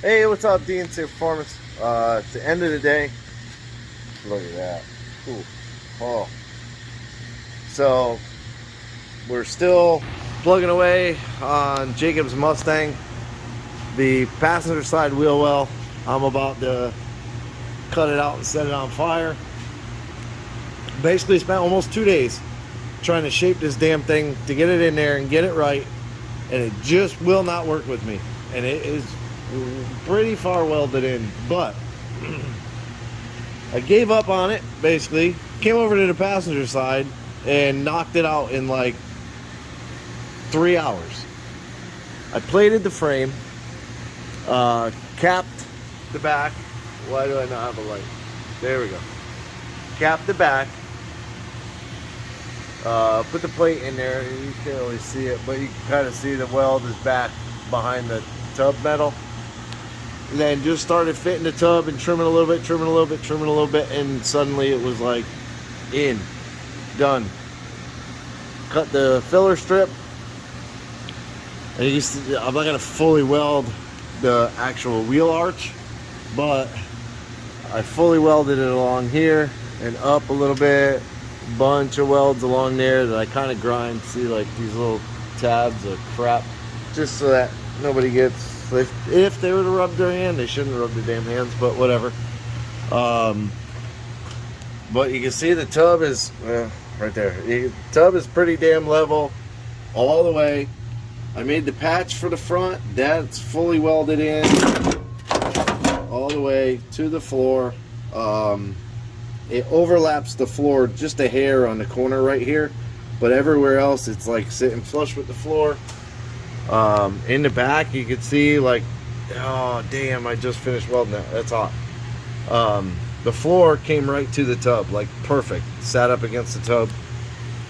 Hey, what's up, DNC Performance? It's the end of the day. Look at that. Ooh. Oh. So, we're still plugging away on Jacob's Mustang. The passenger side wheel well, I'm about to cut it out and set it on fire. Basically spent almost 2 days trying to shape this damn thing to get it in there and get it right, and it just will not work with me. And it is pretty far welded in, but I gave up on it. Basically came over to the passenger side and knocked it out in like 3 hours. I plated the frame, capped the back. Why do I not have a light? There we go. Capped the back, put the plate in there. You can't really see it, but you can kind of see the weld is back behind the tub metal. And then just started fitting the tub and trimming a little bit, trimming a little bit, trimming a little bit, and suddenly it was like in, done. Cut the filler strip, and you can see, I'm not gonna fully weld the actual wheel arch, but I fully welded it along here and up a little bit. Bunch of welds along there that I kind of grind. See, like these little tabs of crap, just so that nobody gets, if they were to rub their hand, they shouldn't rub their damn hands, but whatever. But you can see the tub is right there. The tub is pretty damn level all the way. I made the patch for the front. That's fully welded in all the way to the floor. It overlaps the floor just a hair on the corner right here, but everywhere else it's like sitting flush with the floor. In the back you can see, like, oh damn, I just finished welding that. That's hot. The floor came right to the tub, like perfect. Sat up against the tub,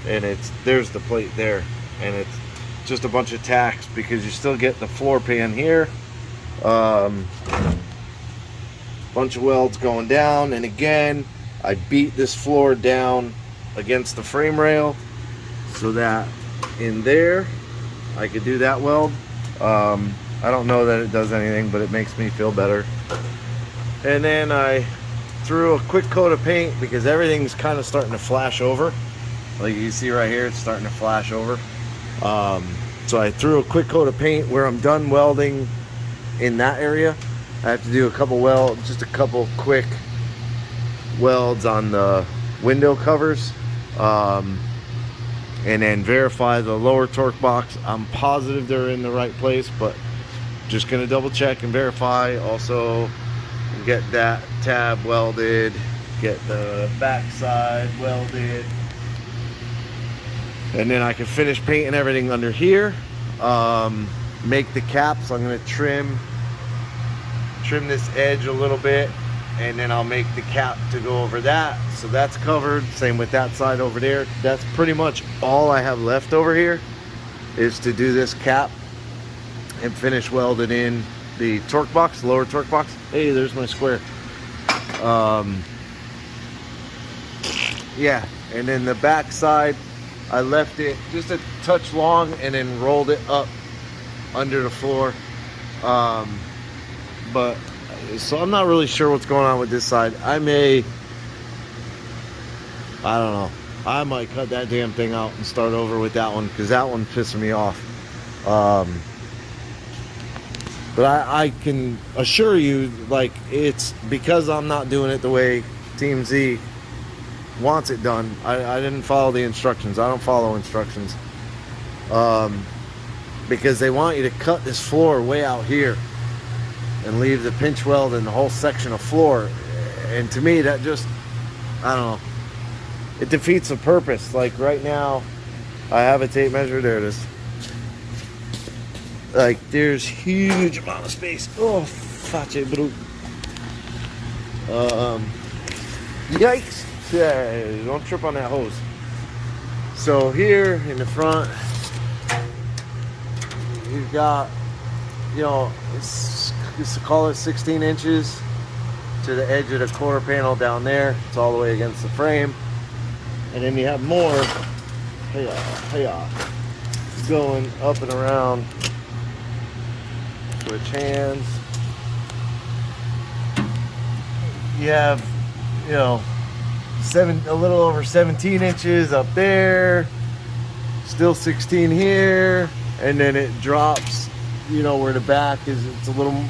and there's the plate there, and it's just a bunch of tacks because you still get the floor pan here. Bunch of welds going down, and again I beat this floor down against the frame rail so that in there I could do that weld. I don't know that it does anything, but it makes me feel better. And then I threw a quick coat of paint because everything's kind of starting to flash over. Like you see right here, it's starting to flash over. So I threw a quick coat of paint where I'm done welding in that area. I have to do just a couple quick welds on the window covers, and then verify the lower torque box. I'm positive they're in the right place, but just gonna double check and verify. Also get that tab welded, get the back side welded, and then I can finish painting everything under here. Make the caps. I'm gonna trim this edge a little bit, and then I'll make the cap to go over that, so that's covered. Same with that side over there. That's pretty much all I have left over here, is to do this cap and finish welding in the torque box, lower torque box. Hey, there's my square. Yeah, and then the back side I left it just a touch long and then rolled it up under the floor. But so I'm not really sure what's going on with this side. I don't know, I might cut that damn thing out and start over with that one, because that one pissed me off. But I can assure you, like, it's because I'm not doing it the way Team Z wants it done. I didn't follow the instructions. I don't follow instructions, because they want you to cut this floor way out here and leave the pinch weld in the whole section of floor. And to me, that just, I don't know, it defeats the purpose. Like right now, I have a tape measure. There it is. Like, there's huge amount of space. Oh, face bro. Yikes. Yeah, don't trip on that hose. So here in the front, you've got, you know, let's call it 16 inches to the edge of the quarter panel down there. It's all the way against the frame. And then you have more going up and around. Switch hands. you have, you know, a little over 17 inches up there, still 16 here, and then it drops, you know, where the back is. It's a little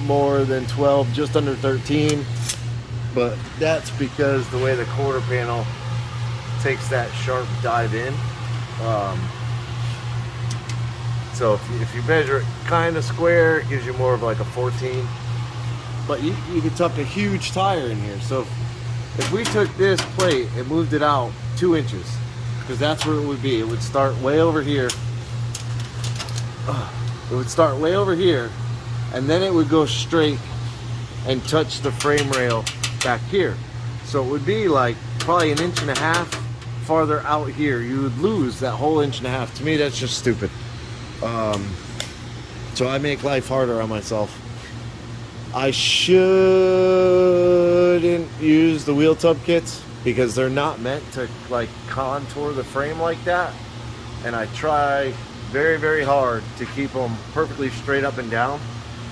more than 12, just under 13, but that's because the way the quarter panel takes that sharp dive in. So if you measure it kind of square, it gives you more of like a 14. But you can tuck a huge tire in here. So if we took this plate and moved it out 2 inches, because that's where it would be. It would start way over here. It would start way over here, and then it would go straight and touch the frame rail back here. So it would be like probably 1.5 inches farther out here. You would lose that whole 1.5 inches. To me, that's just stupid. So I make life harder on myself. I shouldn't use the wheel tub kits because they're not meant to like contour the frame like that. And I try very, very hard to keep them perfectly straight up and down.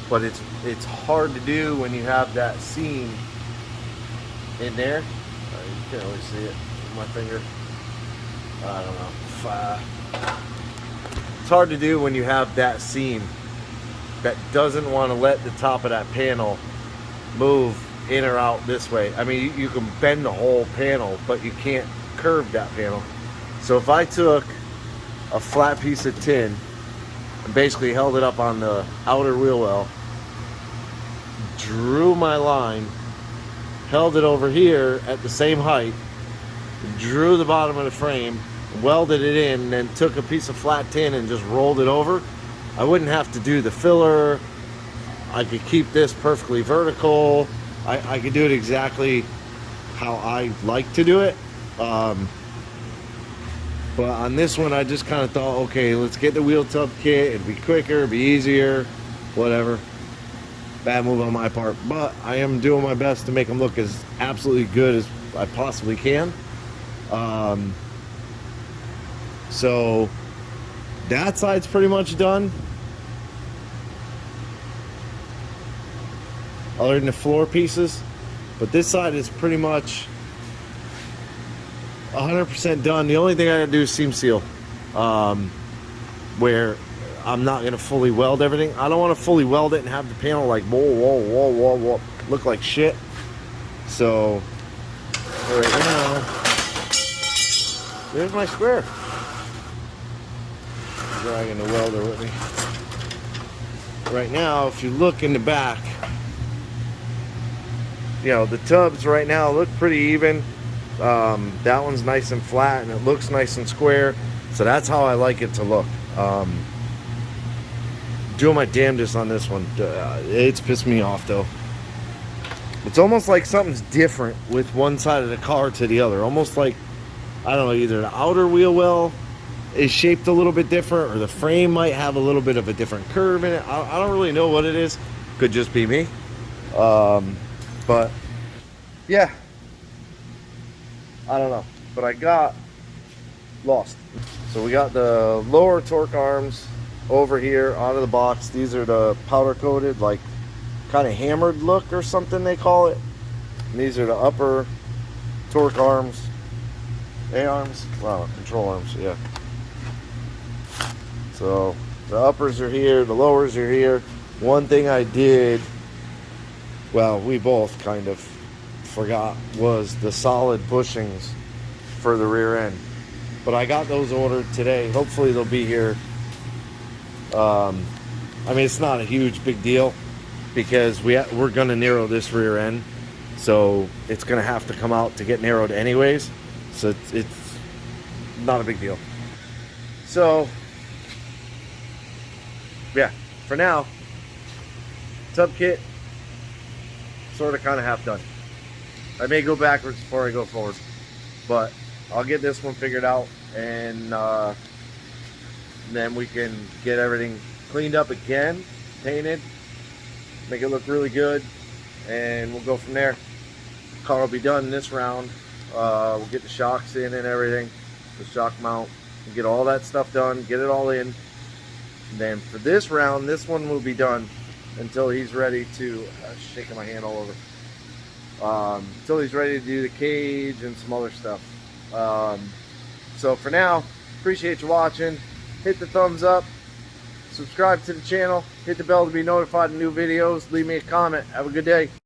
But it's hard to do when you have that seam in there. You can't really see it with my finger. I don't know. It's hard to do when you have that seam that doesn't want to let the top of that panel move in or out this way. I mean, you can bend the whole panel, but you can't curve that panel. So if I took a flat piece of tin and basically held it up on the outer wheel well, drew my line, held it over here at the same height, drew the bottom of the frame, welded it in, and then took a piece of flat tin and just rolled it over, I wouldn't have to do the filler. I could keep this perfectly vertical. I could do it exactly how I like to do it. But on this one, I just kind of thought, okay, let's get the wheel tub kit. It'd be quicker, it'd be easier, whatever. Bad move on my part. But I am doing my best to make them look as absolutely good as I possibly can. So that side's pretty much done. Other than the floor pieces. But this side is pretty much 100% done. The only thing I gotta do is seam seal. Where I'm not gonna fully weld everything. I don't want to fully weld it and have the panel like whoa, look like shit. So right now, there's my square. Dragging the welder with me. Right now, if you look in the back, you know, the tubs right now look pretty even. That one's nice and flat and it looks nice and square. So that's how I like it to look. Doing my damnedest on this one. It's pissed me off though. It's almost like something's different with one side of the car to the other. Almost like, I don't know, either the outer wheel well is shaped a little bit different, or the frame might have a little bit of a different curve in it. I don't really know what it is. Could just be me. But yeah, I don't know. But I got lost. So we got the lower torque arms over here out of the box. These are the powder coated, like kind of hammered look or something they call it. And these are the upper torque arms. A-arms? Wow, control arms, yeah. So the uppers are here, the lowers are here. One thing I did, well, we both kind of forgot, was the solid bushings for the rear end. But I got those ordered today. Hopefully they'll be here. I mean, it's not a huge big deal because we're going to narrow this rear end. So it's going to have to come out to get narrowed anyways. So it's not a big deal. So yeah, for now, tub kit sort of kind of half done. I may go backwards before I go forward, but I'll get this one figured out, and then we can get everything cleaned up again, painted, make it look really good, and we'll go from there. Car will be done this round. We'll get the shocks in and everything, the shock mount, and get all that stuff done, get it all in. And then for this round, this one will be done until he's ready to, shaking my hand all over. until he's ready to do the cage and some other stuff. So for now, appreciate you watching. Hit the thumbs up, subscribe to the channel, hit the bell to be notified of new videos, leave me a comment. Have a good day.